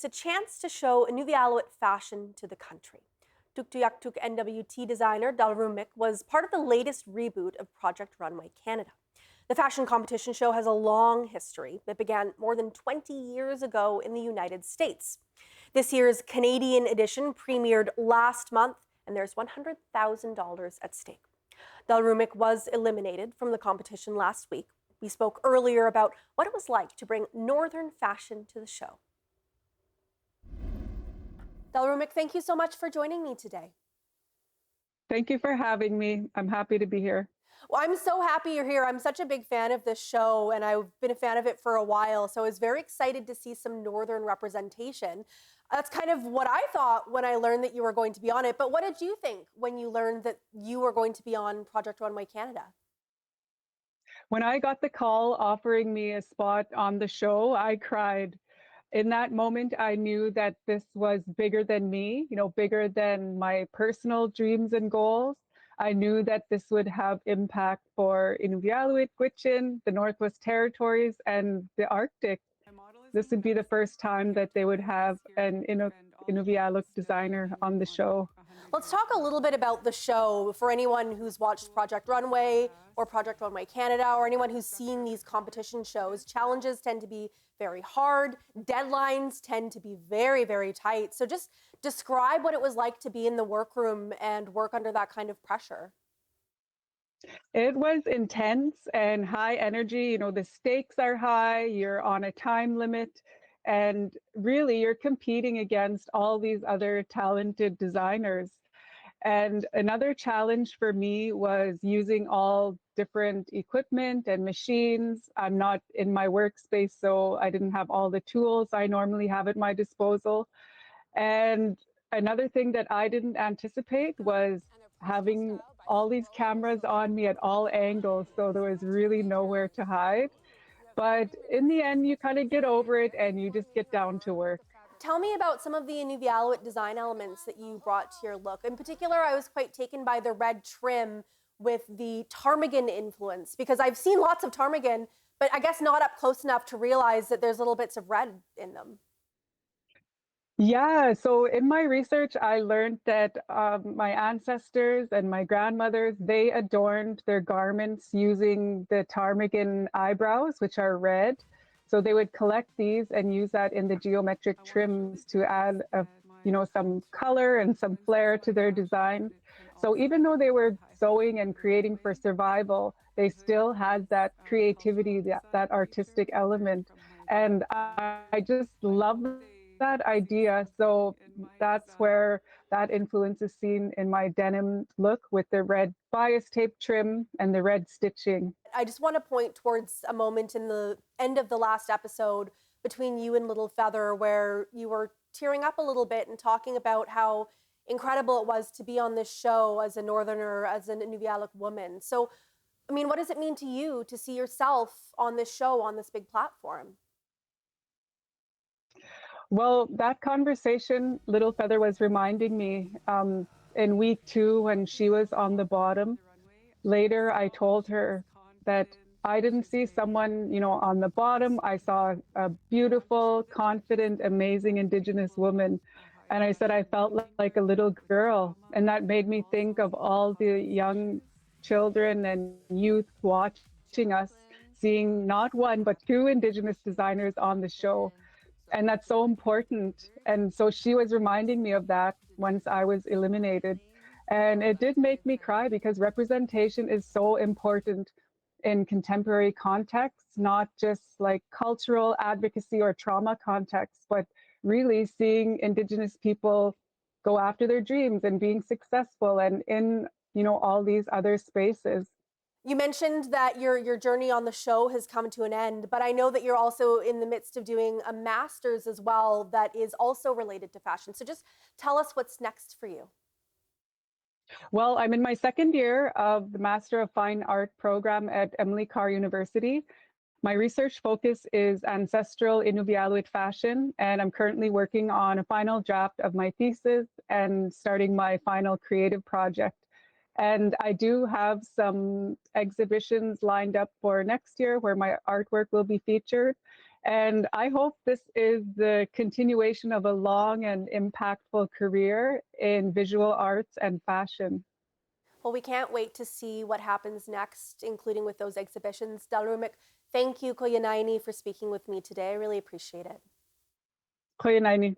it's a chance to show N.W.T fashion to the country. Tuktoyaktuk N.W.T designer Taalrumiq was part of the latest reboot of Project Runway Canada. The fashion competition show has a long history that began more than 20 years ago in the United States. This year's Canadian edition premiered last month, and there's $100,000 at stake. Taalrumiq was eliminated from the competition last week. We spoke earlier about what it was like to bring Northern fashion to the show. Taalrumiq, thank you so much for joining me today. Thank you for having me. I'm happy to be here. Well, I'm so happy you're here. I'm such a big fan of this show, and I've been a fan of it for a while, so I was very excited to see some Northern representation. That's kind of what I thought when I learned that you were going to be on it, but what did you think when you learned that you were going to be on Project Runway Canada? When I got the call offering me a spot on the show, I cried. In that moment, I knew that this was bigger than me, bigger than my personal dreams and goals. I knew that this would have impact for N.W.T, Gwich'in, the Northwest Territories, and the Arctic. This would be the first time that they would have an N.W.T designer on the show. Let's talk a little bit about the show for anyone who's watched Project Runway or Project Runway Canada, or anyone who's seen these competition shows. Challenges tend to be very hard. Deadlines tend to be very, very tight. So just describe what it was like to be in the workroom and work under that kind of pressure. It was intense and high energy. The stakes are high. You're on a time limit. And really, you're competing against all these other talented designers. And another challenge for me was using all different equipment and machines. I'm not in my workspace, so I didn't have all the tools I normally have at my disposal. And another thing that I didn't anticipate was having all these cameras on me at all angles, so there was really nowhere to hide. But in the end, you kind of get over it and you just get down to work. Tell me about some of the N.W.T design elements that you brought to your look. In particular, I was quite taken by the red trim with the ptarmigan influence, because I've seen lots of ptarmigan, but I guess not up close enough to realize that there's little bits of red in them. Yeah, so in my research, I learned that my ancestors and my grandmothers, they adorned their garments using the ptarmigan eyebrows, which are red. So they would collect these and use that in the geometric trims to add some color and some flair to their design. So even though they were sewing and creating for survival, they still had that creativity, that artistic element. And I just love that idea. So that's where that influence is seen in my denim look with the red bias tape trim and the red stitching. I just want to point towards a moment in the end of the last episode between you and Little Feather where you were tearing up a little bit and talking about how incredible it was to be on this show as a Northerner, as an N.W.T woman. So, I mean, what does it mean to you to see yourself on this show, on this big platform? Well, that conversation Little Feather was reminding me in week 2 when she was on the bottom. Later, I told her that I didn't see someone, on the bottom. I saw a beautiful, confident, amazing Indigenous woman. And I said I felt like a little girl. And that made me think of all the young children and youth watching us, seeing not one, but 2 Indigenous designers on the show. And that's so important. And so she was reminding me of that once I was eliminated. And it did make me cry because representation is so important in contemporary contexts, not just like cultural advocacy or trauma contexts, but really seeing Indigenous people go after their dreams and being successful and in, all these other spaces. You mentioned that your journey on the show has come to an end, but I know that you're also in the midst of doing a master's as well that is also related to fashion. So just tell us what's next for you. Well, I'm in my 2nd year of the Master of Fine Art program at Emily Carr University. My research focus is ancestral N.W.T fashion, and I'm currently working on a final draft of my thesis and starting my final creative project. And I do have some exhibitions lined up for next year where my artwork will be featured. And I hope this is the continuation of a long and impactful career in visual arts and fashion. Well, we can't wait to see what happens next, including with those exhibitions. Taalrumiq, thank you, Koyanaini, for speaking with me today. I really appreciate it. Koyanaini.